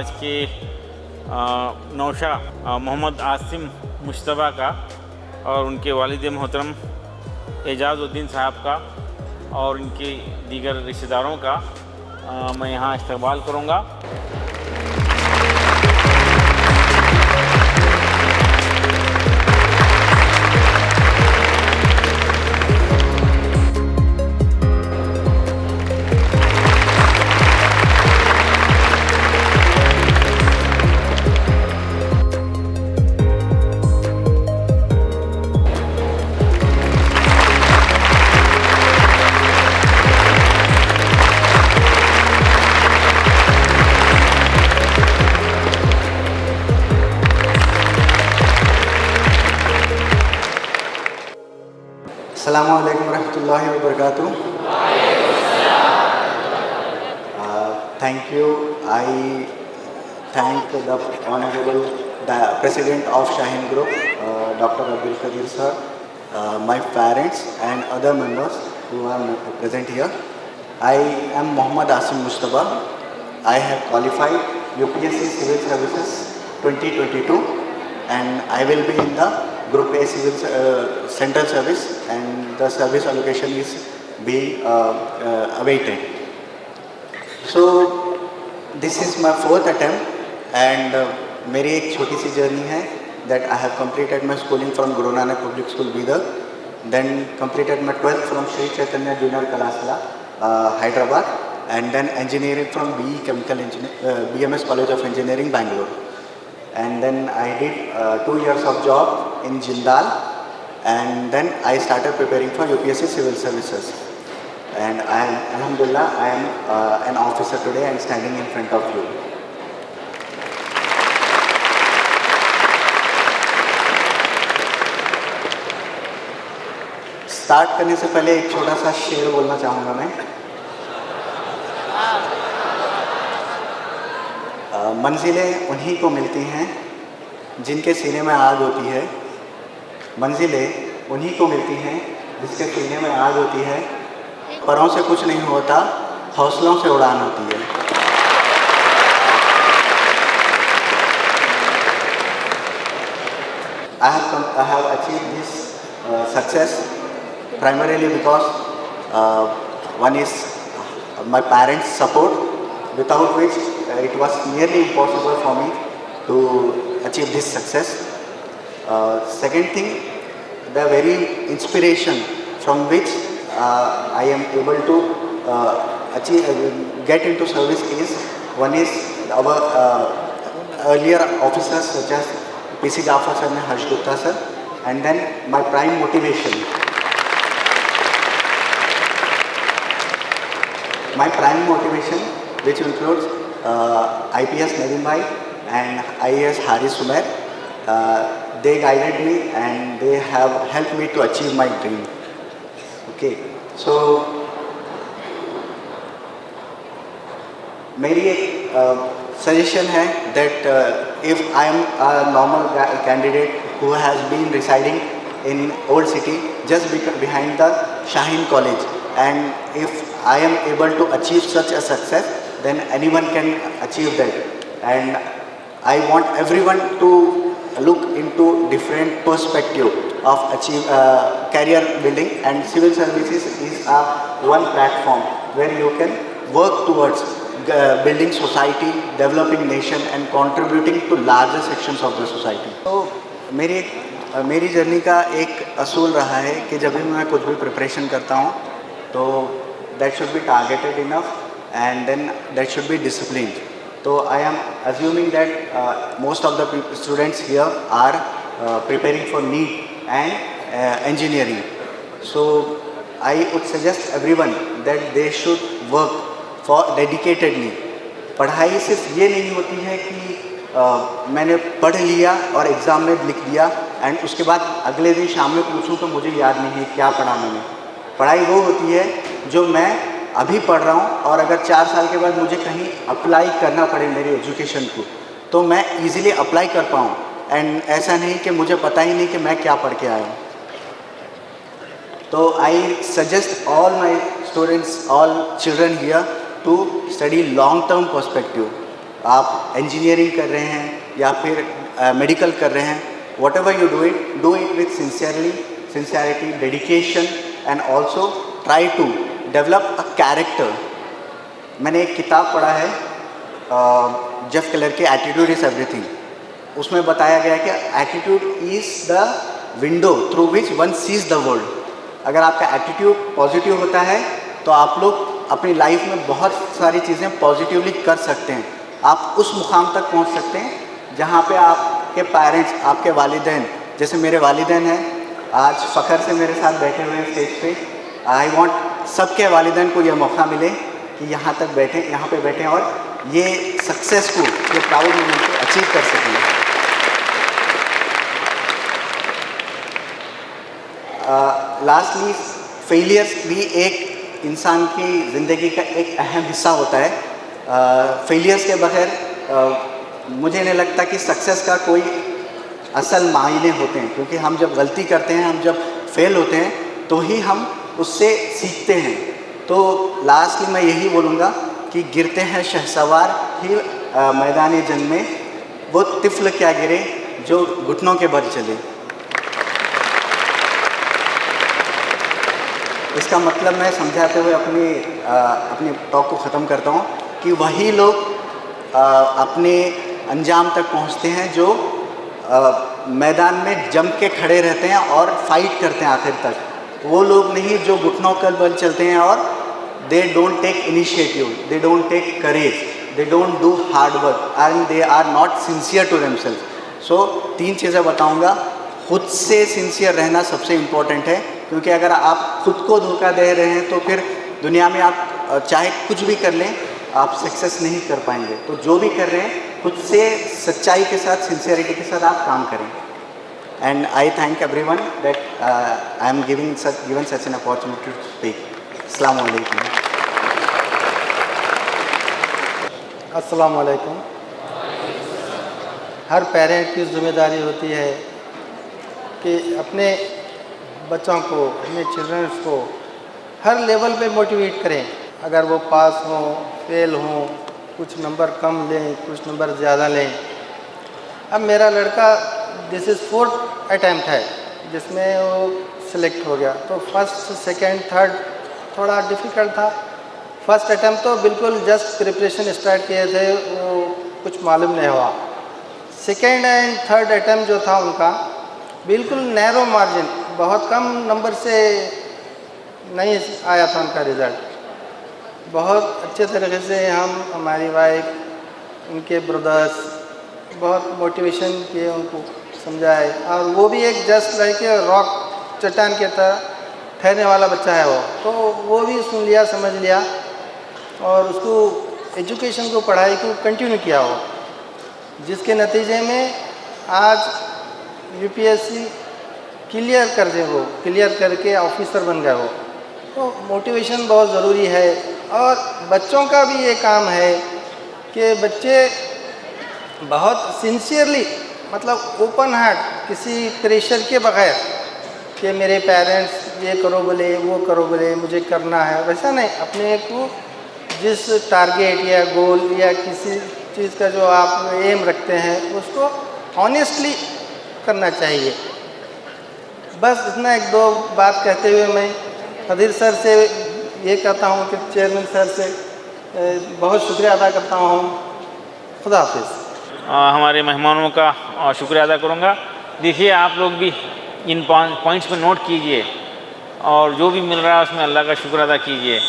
आज के नौशा मोहम्मद आसिम मुश्तबा का और उनके वालिद मोहतरम एजाज़ुद्दीन साहब का और उनके दीगर रिश्तेदारों का मैं यहाँ इस्तकबाल करूँगा। अस्सलामु अलैकुम रहमतुल्लाहि व बरकातुहू। Thank you. I thank the Honorable President of Shaheen Group, Dr. Abdul Qadir sir, my parents and other members who are present here. I am Mohammad Asim Mustafa. I have qualified UPSC Civil Services 2022 and I will be in the Group A Civil Central Service and the service allocation is being awaited. So this is my fourth attempt and मेरी एक छोटी सी journey है that I have completed my schooling from Guru Nanak Public School Bidar, then completed my 12th from Sri Chaitanya Junior Kalasala, Hyderabad, and then engineering from BE Chemical Engineering, BMS College of Engineering, Bangalore. And then I did 2 years of job in Jindal and then I started preparing for UPSC Civil Services. And I am, Alhamdulillah, I am an officer today and standing in front of you. Start करने से पहले एक छोटा सा शेर बोलना चाहूँगा मैं। मंजिलें उन्हीं को मिलती हैं जिनके सीने में आग होती है। मंजिलें उन्हीं को मिलती हैं जिसके सीने में आग होती है। परों से कुछ नहीं होता, हौसलों से उड़ान होती है। I have achieved this success primarily because one is my parents' support, without which it was nearly impossible for me to achieve this success. Second thing, the very inspiration from which I am able to get into service is, one is our earlier officers such as PC Jafar sir and Harsh Gupta sir, and then my prime motivation. My prime motivation, which includes IPS Naveen Bhai and IAS Haris Sumer, they guided me and they have helped me to achieve my dream. Okay, so मेरी एक suggestion है that if I am a normal candidate who has been residing in Old City just behind the Shaheen College, and if I am able to achieve such a success, then anyone can achieve that. And I want everyone to look into different perspective of career building, and civil services is one platform where you can work towards building society, developing nation and contributing to larger sections of the society. So मेरी journey का एक असूल रहा है कि जब भी मैं कुछ भी प्रिपरेशन करता हूँ तो that should be targeted enough and then that should be disciplined. So I am assuming that most of the students here are preparing for NEET and engineering. So I would suggest everyone that they should work for dedicatedly. पढ़ाई सिर्फ ये नहीं होती है कि मैंने पढ़ लिया और एग्ज़ाम में लिख दिया एंड उसके बाद अगले दिन शाम में पूछूं तो मुझे याद नहीं है क्या पढ़ा मैंने। पढ़ाई वो होती है जो मैं अभी पढ़ रहा हूँ और अगर 4 साल के बाद मुझे कहीं अप्लाई करना पड़े मेरी एजुकेशन को तो मैं इजीली अप्लाई कर पाऊँ, एंड ऐसा नहीं कि मुझे पता ही नहीं कि मैं क्या पढ़ के आया हूँ। तो I suggest all my students, all children here to study long-term perspective. आप इंजीनियरिंग कर रहे हैं या फिर मेडिकल कर रहे हैं, whatever you do it with sincerity, dedication and also try to develop a character. मैंने एक किताब पढ़ा है जेफ केलर के एटीट्यूड इज़ एवरीथिंग। उसमें बताया गया कि attitude is the window through which one seize the world. अगर आपका एटीट्यूड पॉजिटिव होता है तो आप लोग अपनी लाइफ में बहुत सारी चीज़ें पॉजिटिवली कर सकते हैं। आप उस मुकाम तक पहुंच सकते हैं जहां पे आपके पेरेंट्स, आपके वालिदैन, जैसे मेरे वालिदैन हैं, आज फ़ख्र से मेरे साथ बैठे हुए हैं स्टेज पे। आई वांट सबके वालिदैन को यह मौका मिले कि यहाँ पे बैठें और ये सक्सेस को, ये प्राउड मोमेंट को अचीव कर सकें। लास्टली फेलियर्स भी एक इंसान की ज़िंदगी का एक अहम हिस्सा होता है। फेलियर्स के बगैर मुझे नहीं लगता कि सक्सेस का कोई असल मायने होते हैं, क्योंकि हम जब गलती करते हैं, हम जब फेल होते हैं तो ही हम उससे सीखते हैं। तो लास्टली मैं यही बोलूँगा कि गिरते हैं शहसवार ही मैदान जंग में, वो तिफ़्ल क्या गिरे जो घुटनों के बल चले। इसका मतलब मैं समझाते हुए अपनी टॉक को ख़त्म करता हूँ कि वही लोग अपने अंजाम तक पहुँचते हैं जो मैदान में जम के खड़े रहते हैं और फाइट करते हैं आखिर तक। वो लोग नहीं जो घुटनों के बल चलते हैं और they don't take initiative, they don't take courage, they don't do hard work and they are not sincere to themself. So 3 चीज़ें बताऊँगा। खुद से सिंसियर रहना सबसे इम्पोर्टेंट है, क्योंकि अगर आप खुद को धोखा दे रहे हैं तो फिर दुनिया में आप चाहे कुछ भी कर लें, आप सक्सेस नहीं कर पाएंगे। तो जो भी कर रहे हैं खुद से सच्चाई के साथ, सिंसियरिटी के साथ आप काम करें। And I thank everyone that I am given such an opportunity to speak. अस्सलाम वालेकुम। अस्सलाम वालेकुम। हर पेरेंट की जिम्मेदारी होती है कि अपने बच्चों को, अपने चिल्ड्रंस को हर लेवल पे मोटिवेट करें। अगर वो पास हों, फेल हों, कुछ नंबर कम लें, कुछ नंबर ज़्यादा लें। अब मेरा लड़का दिस इज़ 4th अटैम्प्ट है जिसमें वो सिलेक्ट हो गया। तो फर्स्ट, सेकंड, थर्ड थोड़ा डिफ़िकल्ट था। फर्स्ट अटैम्प्ट तो बिल्कुल जस्ट प्रिपरेशन स्टार्ट किए थे, वो कुछ मालूम नहीं हुआ। सेकंड एंड थर्ड अटैम्प्ट जो था उनका बिल्कुल नैरो मार्जिन, बहुत कम नंबर से नहीं आया था उनका रिज़ल्ट। बहुत अच्छे तरीके से हम, हमारी वाइफ, उनके ब्रदर्स बहुत मोटिवेशन किए, उनको समझाए। और वो भी एक जस्ट लाइक रॉक, चट्टान के तरह ठहरने वाला बच्चा है वो। तो वो भी सुन लिया, समझ लिया और उसको एजुकेशन को, पढ़ाई को कंटिन्यू किया हो, जिसके नतीजे में आज यूपीएससी क्लियर कर दे, वो क्लियर करके ऑफिसर बन गए हो। तो मोटिवेशन बहुत ज़रूरी है। और बच्चों का भी ये काम है कि बच्चे बहुत सिंसियरली, मतलब ओपन हार्ट, किसी प्रेशर के बगैर कि मेरे पेरेंट्स ये करो बोले, वो करो बोले, मुझे करना है, वैसा नहीं। अपने को जिस टारगेट या गोल या किसी चीज़ का जो आप एम रखते हैं उसको ऑनेस्टली करना चाहिए। बस इतना 1-2 बात कहते हुए मैं खदीर सर से ये कहता हूँ कि चेयरमैन सर से बहुत शुक्रिया अदा करता हूँ। खुदा हाफिज़। हमारे मेहमानों का शुक्रिया अदा करूँगा। देखिए, आप लोग भी इन पॉइंट्स पर नोट कीजिए और जो भी मिल रहा है उसमें अल्लाह का शुक्र अदा कीजिए।